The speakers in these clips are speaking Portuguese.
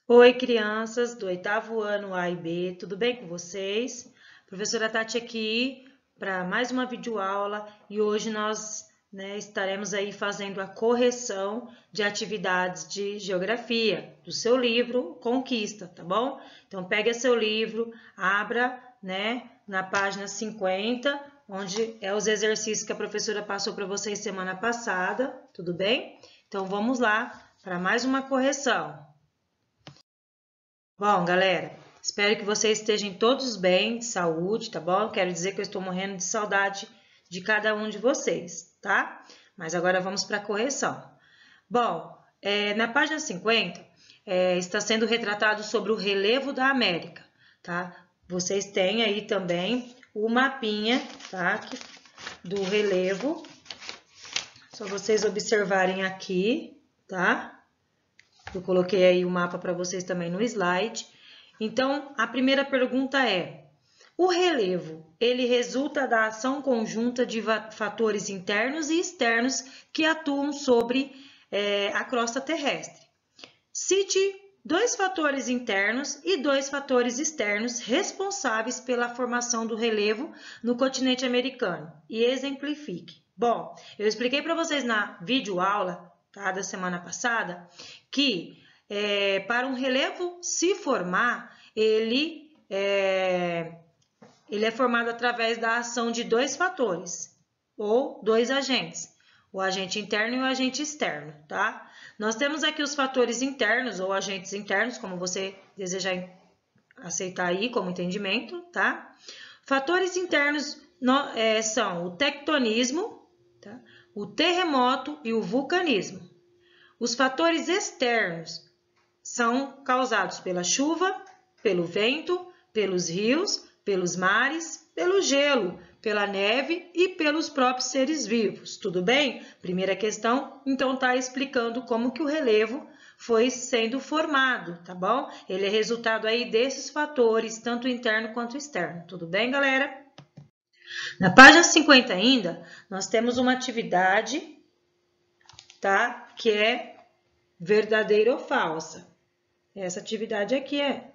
Oi, crianças do oitavo ano A e B, tudo bem com vocês? Professora Tati aqui para mais uma videoaula e hoje nós, estaremos aí fazendo a correção de atividades de geografia do seu livro Conquista, tá bom? Então pegue seu livro, abra, na página 50, onde é os exercícios que a professora passou para vocês semana passada, tudo bem? Então vamos lá para mais uma correção. Bom, galera, espero que vocês estejam todos bem, de saúde, tá bom? Quero dizer que eu estou morrendo de saudade de cada um de vocês, tá? Mas agora vamos para a correção. Bom, na página 50, está sendo retratado sobre o relevo da América, tá? Vocês têm aí também o mapinha, tá? Do relevo. Só vocês observarem aqui, tá? Eu coloquei aí o mapa para vocês também no slide. Então, a primeira pergunta é: o relevo, ele resulta da ação conjunta de fatores internos e externos que atuam sobre a crosta terrestre. Cite dois fatores internos e dois fatores externos responsáveis pela formação do relevo no continente americano e exemplifique. Bom, eu expliquei para vocês na videoaula, tá, da semana passada, que para um relevo se formar, ele é formado através da ação de dois fatores ou dois agentes, o agente interno e o agente externo, tá? Nós temos aqui os fatores internos ou agentes internos, como você desejar aceitar aí como entendimento, tá? Fatores internos são o tectonismo, tá? O terremoto e o vulcanismo. Os fatores externos são causados pela chuva, pelo vento, pelos rios, pelos mares, pelo gelo, pela neve e pelos próprios seres vivos. Tudo bem? Primeira questão, então está explicando como que o relevo foi sendo formado, tá bom? Ele é resultado aí desses fatores, tanto interno quanto externo. Tudo bem, galera? Na página 50 ainda, nós temos uma atividade, tá? Que é verdadeira ou falsa. Essa atividade aqui é.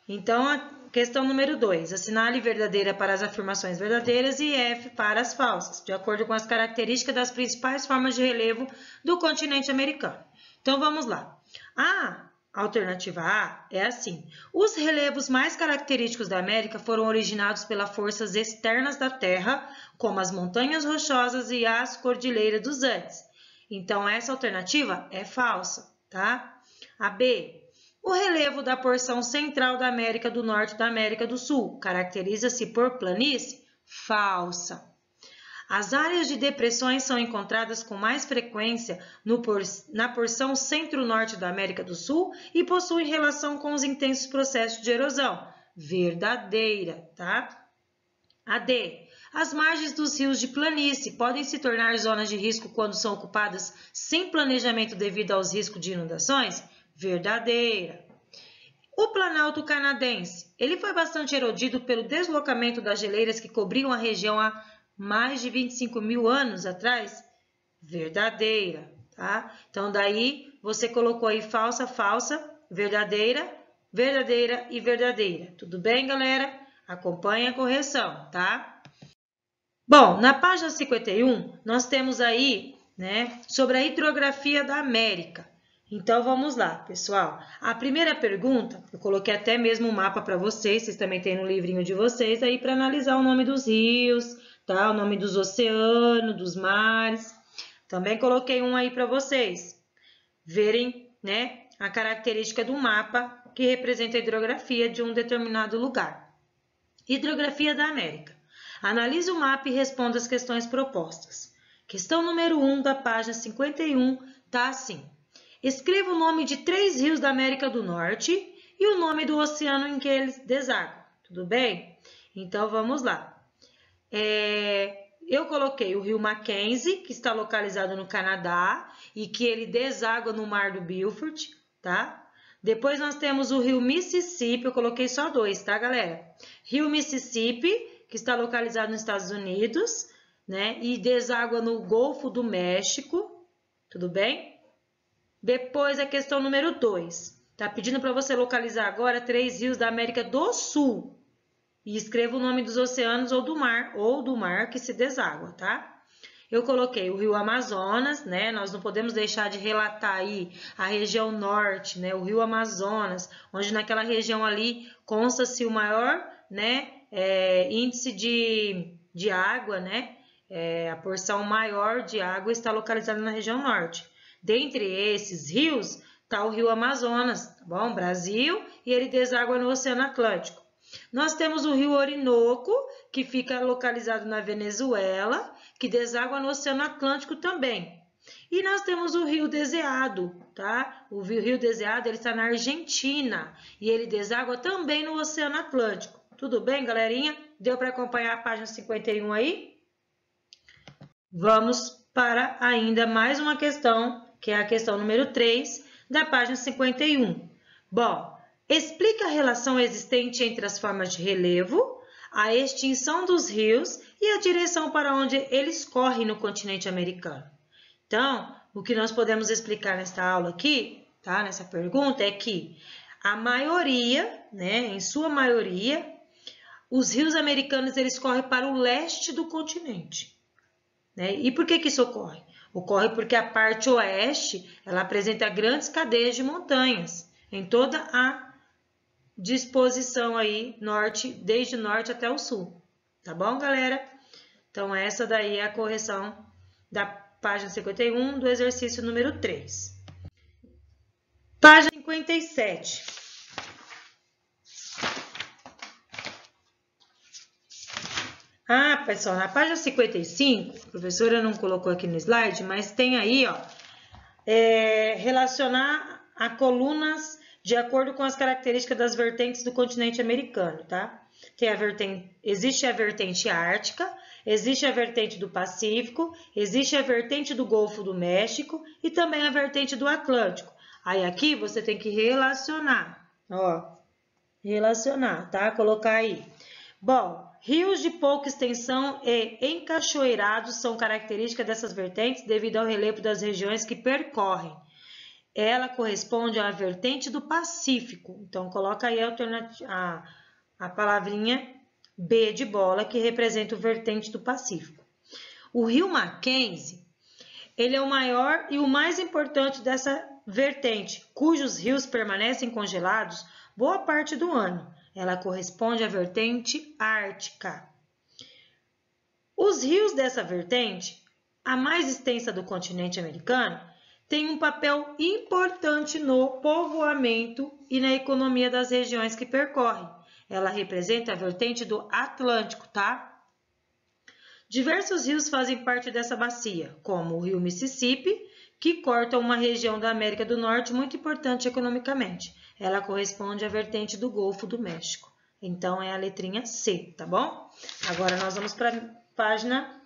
Então, a questão número 2. Assinale verdadeira para as afirmações verdadeiras e F para as falsas, de acordo com as características das principais formas de relevo do continente americano. Então, vamos lá. A alternativa A é assim. Os relevos mais característicos da América foram originados pelas forças externas da Terra, como as montanhas rochosas e as cordilheiras dos Andes. Então, essa alternativa é falsa, tá? A B. O relevo da porção central da América do Norte e da América do Sul caracteriza-se por planície? Falsa. As áreas de depressões são encontradas com mais frequência na porção centro-norte da América do Sul e possuem relação com os intensos processos de erosão. Verdadeira, tá? A D. As margens dos rios de planície podem se tornar zonas de risco quando são ocupadas sem planejamento devido aos riscos de inundações? Verdadeira. O Planalto canadense, ele foi bastante erodido pelo deslocamento das geleiras que cobriam a região há mais de 25 mil anos atrás? Verdadeira, tá? Então, daí você colocou aí falsa, falsa, verdadeira, verdadeira e verdadeira. Tudo bem, galera? Acompanhe a correção, tá? Bom, na página 51, nós temos aí, sobre a hidrografia da América. Então, vamos lá, pessoal. A primeira pergunta, eu coloquei até mesmo um mapa para vocês também têm no livrinho de vocês aí para analisar o nome dos rios, tá? O nome dos oceanos, dos mares. Também coloquei um aí para vocês verem, a característica do mapa que representa a hidrografia de um determinado lugar. Hidrografia da América. Analise o mapa e responda as questões propostas. Questão número 1 da página 51 está assim. Escreva o nome de 3 rios da América do Norte e o nome do oceano em que eles desagam. Tudo bem? Então, vamos lá. Eu coloquei o rio Mackenzie, que está localizado no Canadá e que ele deságua no Mar do Beaufort, tá? Depois nós temos o rio Mississippi, eu coloquei só 2, tá, galera? Rio Mississippi, que está localizado nos Estados Unidos, e deságua no Golfo do México, tudo bem? Depois a questão número 2. Tá pedindo para você localizar agora 3 rios da América do Sul. E escreva o nome dos oceanos ou do mar que se deságua, tá? Eu coloquei o rio Amazonas, né? Nós não podemos deixar de relatar aí a região norte, né? O rio Amazonas, onde naquela região ali consta-se o maior, né? Índice de água, né? A porção maior de água está localizada na região norte. Dentre esses rios, está o rio Amazonas, tá bom? Brasil, e ele deságua no Oceano Atlântico. Nós temos o rio Orinoco, que fica localizado na Venezuela, que deságua no Oceano Atlântico também. E nós temos o rio Deseado, tá? O rio Deseado ele está na Argentina e ele deságua também no Oceano Atlântico. Tudo bem, galerinha? Deu para acompanhar a página 51 aí? Vamos para ainda mais uma questão, que é a questão número 3 da página 51. Bom, explica a relação existente entre as formas de relevo, a extinção dos rios e a direção para onde eles correm no continente americano. Então, o que nós podemos explicar nesta aula aqui, tá? Nessa pergunta, é que a maioria, né, em sua maioria, os rios americanos eles correm para o leste do continente. Né? E por que isso ocorre? Ocorre porque a parte oeste ela apresenta grandes cadeias de montanhas em toda a disposição aí norte, desde o norte até o sul. Tá bom, galera? Então, essa daí é a correção da página 51 do exercício número 3. Página 57. Ah, pessoal, na página 55, a professora não colocou aqui no slide, mas tem aí, ó, relacionar a colunas de acordo com as características das vertentes do continente americano, tá? Existe a vertente ártica, existe a vertente do Pacífico, existe a vertente do Golfo do México e também a vertente do Atlântico. Aí aqui você tem que relacionar, ó, relacionar, tá? Colocar aí. Bom, rios de pouca extensão e encachoeirados são características dessas vertentes devido ao relevo das regiões que percorrem. Ela corresponde à vertente do Pacífico. Então, coloca aí a palavrinha B de bola, que representa o vertente do Pacífico. O rio Mackenzie, ele é o maior e o mais importante dessa vertente, cujos rios permanecem congelados boa parte do ano. Ela corresponde à vertente ártica. Os rios dessa vertente, a mais extensa do continente americano, tem um papel importante no povoamento e na economia das regiões que percorrem. Ela representa a vertente do Atlântico, tá? Diversos rios fazem parte dessa bacia, como o rio Mississippi, que corta uma região da América do Norte muito importante economicamente. Ela corresponde à vertente do Golfo do México. Então, é a letrinha C, tá bom? Agora, nós vamos para a página...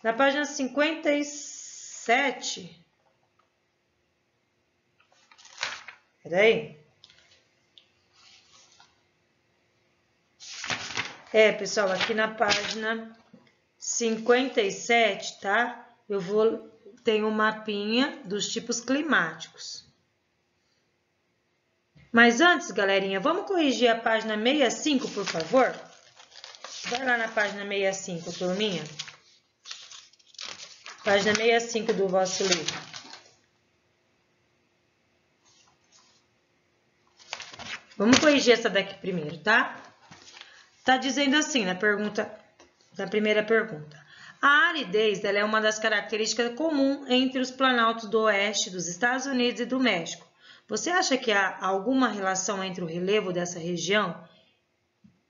Na página 57... Peraí. Pessoal, aqui na página 57, tá? Tem um mapinha dos tipos climáticos. Mas antes, galerinha, vamos corrigir a página 65, por favor? Vai lá na página 65, turminha. Página 65 do vosso livro. Vamos corrigir essa daqui primeiro, tá? Tá dizendo assim na primeira pergunta. A aridez ela é uma das características comuns entre os planaltos do oeste dos Estados Unidos e do México. Você acha que há alguma relação entre o relevo dessa região?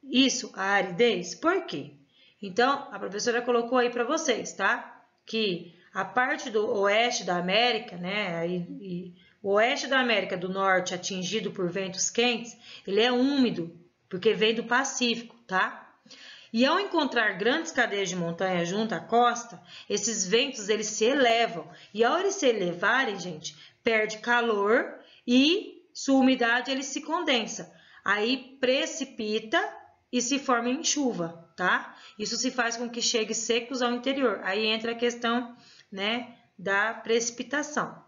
Isso, a aridez? Por quê? Então, a professora colocou aí para vocês, tá? Que a parte do oeste da América, né? O oeste da América do Norte, atingido por ventos quentes, ele é úmido, porque vem do Pacífico, tá? E ao encontrar grandes cadeias de montanha junto à costa, esses ventos eles se elevam. E ao eles se elevarem, gente, perde calor e sua umidade ele se condensa. Aí precipita e se forma em chuva, tá? Isso se faz com que chegue secos ao interior. Aí entra a questão, né, da precipitação.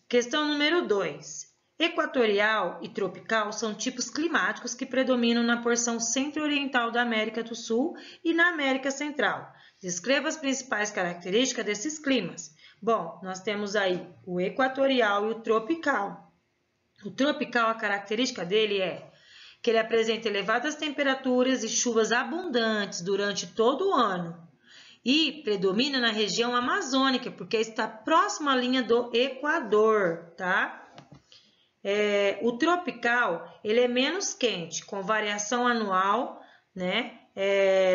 Questão número 2. Equatorial e tropical são tipos climáticos que predominam na porção centro-oriental da América do Sul e na América Central. Descreva as principais características desses climas. Bom, nós temos aí o equatorial e o tropical. O tropical, a característica dele é que ele apresenta elevadas temperaturas e chuvas abundantes durante todo o ano e predomina na região amazônica, porque está próximo à linha do Equador, tá? O tropical, ele é menos quente, com variação anual, né,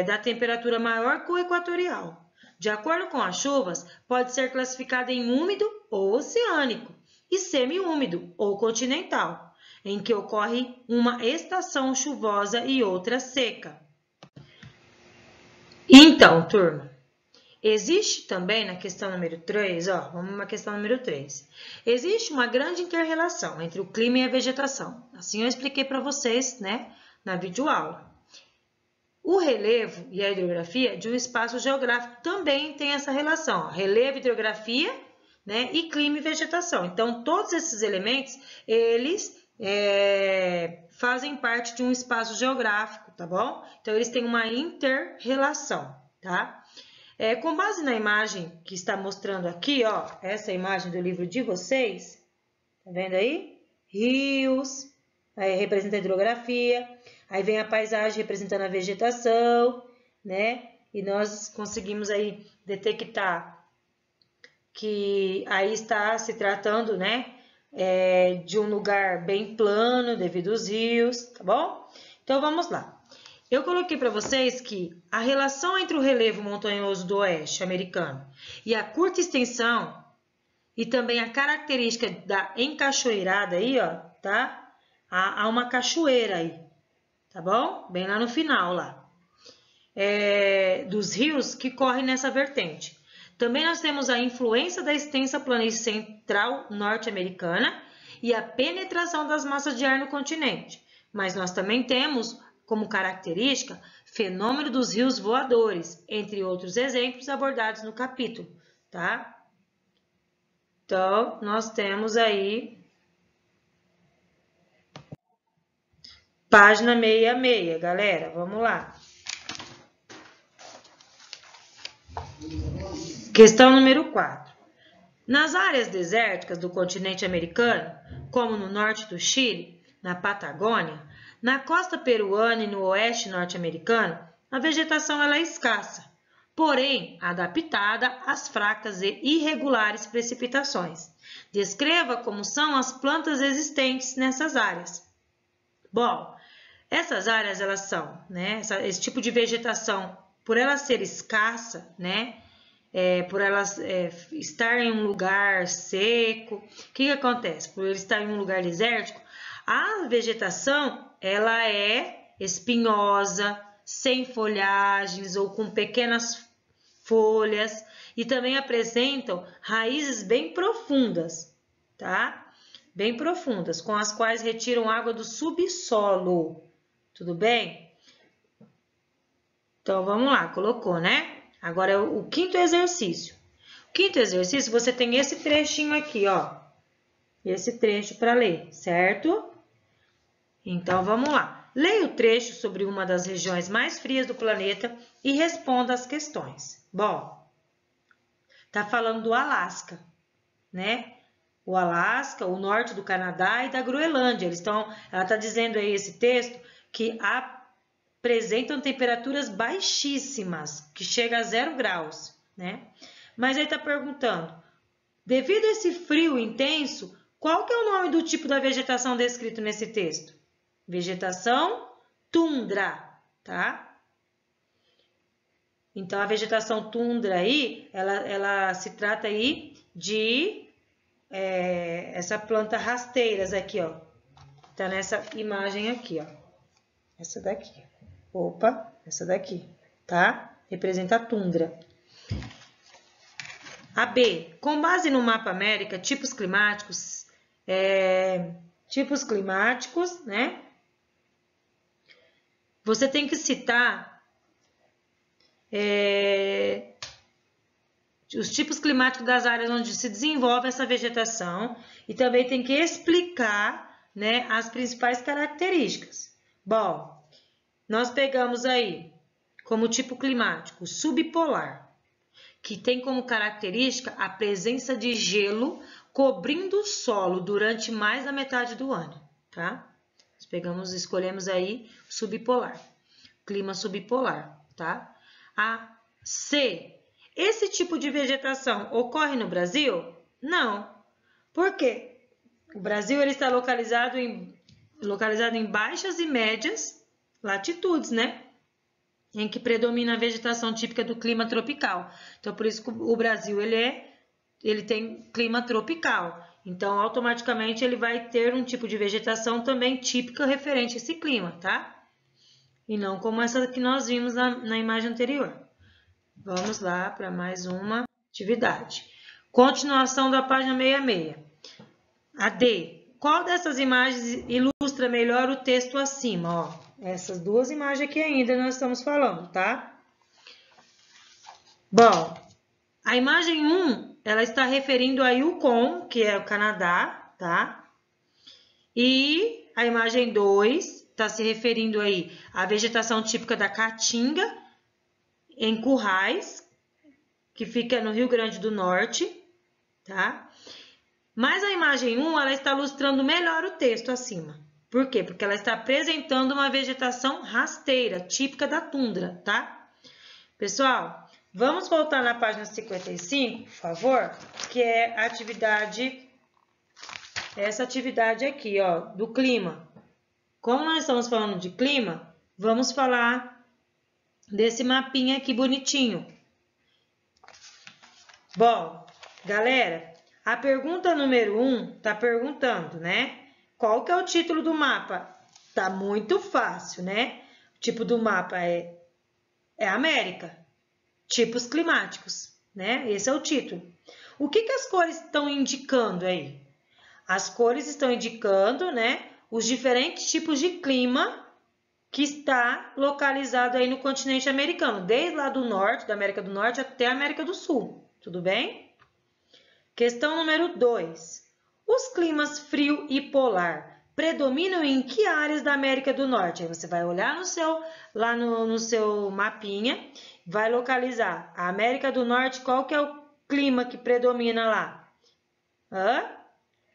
da temperatura maior que o equatorial. De acordo com as chuvas, pode ser classificado em úmido ou oceânico e semi-úmido ou continental, em que ocorre uma estação chuvosa e outra seca. Então, turma, existe também na questão número 3, vamos na questão número 3. Existe uma grande inter-relação entre o clima e a vegetação. Assim eu expliquei para vocês, né, na videoaula. O relevo e a hidrografia de um espaço geográfico também tem essa relação. Relevo, hidrografia, né, e clima e vegetação. Então, todos esses elementos, eles fazem parte de um espaço geográfico, tá bom? Então, eles têm uma inter-relação, tá? Com base na imagem que está mostrando aqui, essa imagem do livro de vocês, tá vendo aí? Rios, aí representa a hidrografia, aí vem a paisagem representando a vegetação, né? E nós conseguimos aí detectar que aí está se tratando, né, de um lugar bem plano devido aos rios, tá bom? Então, vamos lá. Eu coloquei para vocês que a relação entre o relevo montanhoso do oeste americano e a curta extensão e também a característica da encachoeirada aí, tá? Há uma cachoeira aí, tá bom? Bem lá no final, lá. Dos rios que correm nessa vertente. Também nós temos a influência da extensa planície central norte-americana e a penetração das massas de ar no continente. Mas nós também temos como característica, fenômeno dos rios voadores, entre outros exemplos abordados no capítulo, tá? Então, nós temos aí página 66, galera, vamos lá. Questão número 4. Nas áreas desérticas do continente americano, como no norte do Chile, na Patagônia, na costa peruana e no oeste norte-americano, a vegetação ela é escassa, porém adaptada às fracas e irregulares precipitações. Descreva como são as plantas existentes nessas áreas. Bom, essas áreas elas são, né, esse tipo de vegetação, por ela ser escassa, né, por elas estar em um lugar seco, o que acontece? Por ele estar em um lugar desértico, a vegetação ela é espinhosa, sem folhagens ou com pequenas folhas e também apresentam raízes bem profundas, tá? Bem profundas, com as quais retiram água do subsolo. Tudo bem? Então, vamos lá, colocou, né? Agora é o quinto exercício. O quinto exercício, você tem esse trechinho aqui, esse trecho para ler, certo? Então, vamos lá. Leia o trecho sobre uma das regiões mais frias do planeta e responda as questões. Bom, tá falando do Alasca, né? O Alasca, o norte do Canadá e da Groenlândia. Ela tá dizendo aí esse texto que apresentam temperaturas baixíssimas, que chega a 0 graus, né? Mas aí tá perguntando, devido a esse frio intenso, qual que é o nome do tipo da vegetação descrito nesse texto? Vegetação tundra, tá? Então, a vegetação tundra aí, ela se trata aí de essa planta rasteiras aqui, tá nessa imagem aqui, essa daqui. Opa, essa daqui, tá? Representa a tundra. A B, com base no mapa América, tipos climáticos, né? Você tem que citar os tipos climáticos das áreas onde se desenvolve essa vegetação e também tem que explicar, né, as principais características. Bom, nós pegamos aí como tipo climático subpolar, que tem como característica a presença de gelo cobrindo o solo durante mais da metade do ano, tá? Nós escolhemos aí subpolar, clima subpolar, tá? A C. Esse tipo de vegetação ocorre no Brasil? Não. Por quê? O Brasil ele está localizado em baixas e médias latitudes, né? Em que predomina a vegetação típica do clima tropical. Então, por isso que o Brasil ele tem clima tropical. Então, automaticamente, ele vai ter um tipo de vegetação também típica referente a esse clima, tá? E não como essa que nós vimos na imagem anterior. Vamos lá para mais uma atividade. Continuação da página 66. A D. Qual dessas imagens ilustra melhor o texto acima? Ó, essas duas imagens aqui ainda nós estamos falando, tá? Bom, a imagem 1, ela está referindo a Yukon, que é o Canadá, tá? E a imagem 2 está se referindo aí à vegetação típica da Caatinga, em Currais, que fica no Rio Grande do Norte, tá? Mas a imagem 1, ela está ilustrando melhor o texto acima. Por quê? Porque ela está apresentando uma vegetação rasteira, típica da tundra, tá? Pessoal, vamos voltar na página 55, por favor, que é a atividade, essa atividade aqui, ó, do clima. Como nós estamos falando de clima, vamos falar desse mapinha aqui bonitinho. Bom, galera, a pergunta número 1 está perguntando, né? Qual que é o título do mapa? Tá muito fácil, né? O tipo do mapa é América. Tipos climáticos, né? Esse é o título. O que as cores estão indicando aí? As cores estão indicando, né, os diferentes tipos de clima que está localizado aí no continente americano, desde lá do norte, da América do Norte até a América do Sul. Tudo bem? Questão número 2. Os climas frio e polar predominam em que áreas da América do Norte? Aí você vai olhar lá no seu mapinha, vai localizar a América do Norte, qual que é o clima que predomina lá?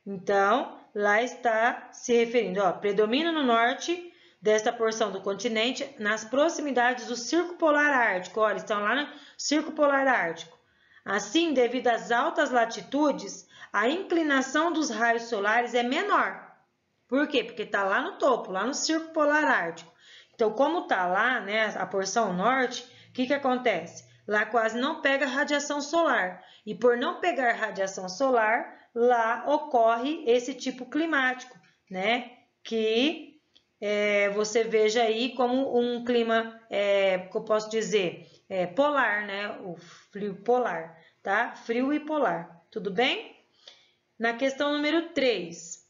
Então, lá está se referindo, ó, predomina no norte desta porção do continente, nas proximidades do Círculo Polar Ártico. Olha, estão lá no Círculo Polar Ártico. Assim, devido às altas latitudes, a inclinação dos raios solares é menor. Por quê? Porque está lá no topo, lá no Círculo Polar Ártico. Então, como está lá, né, a porção norte, o que acontece? Lá quase não pega radiação solar. E por não pegar radiação solar, lá ocorre esse tipo climático, né? Que você veja aí como um clima, que eu posso dizer, polar, né? O frio polar, tá? Frio e polar, tudo bem? Na questão número 3,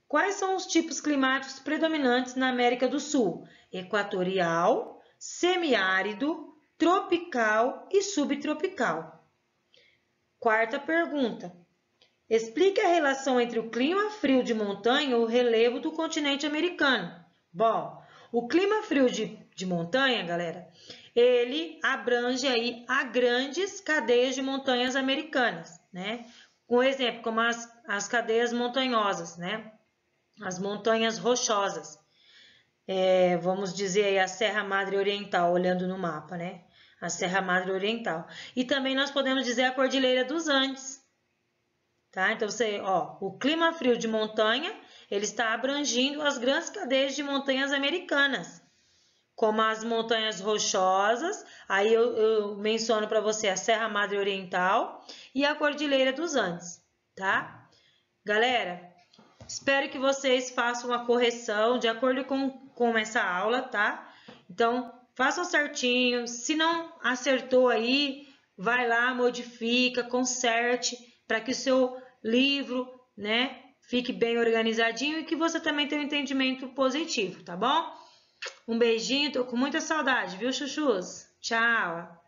quais são os tipos climáticos predominantes na América do Sul? Equatorial, semiárido, tropical e subtropical. Quarta pergunta. Explique a relação entre o clima frio de montanha e o relevo do continente americano. Bom, o clima frio de montanha, galera, ele abrange aí a grandes cadeias de montanhas americanas, né? Um exemplo, como as cadeias montanhosas, né? As montanhas rochosas. Vamos dizer aí a Serra Madre Oriental, olhando no mapa, né? A Serra Madre Oriental. E também nós podemos dizer a Cordilheira dos Andes. Tá? Então, o clima frio de montanha, ele está abrangindo as grandes cadeias de montanhas americanas, como as montanhas rochosas, aí eu menciono para você a Serra Madre Oriental e a Cordilheira dos Andes, tá? Galera, espero que vocês façam a correção de acordo com essa aula, tá? Então, façam certinho, se não acertou aí, vai lá, modifica, conserte, para que o seu livro, né, fique bem organizadinho e que você também tenha um entendimento positivo, tá bom? Um beijinho, tô com muita saudade, viu, chuchus? Tchau!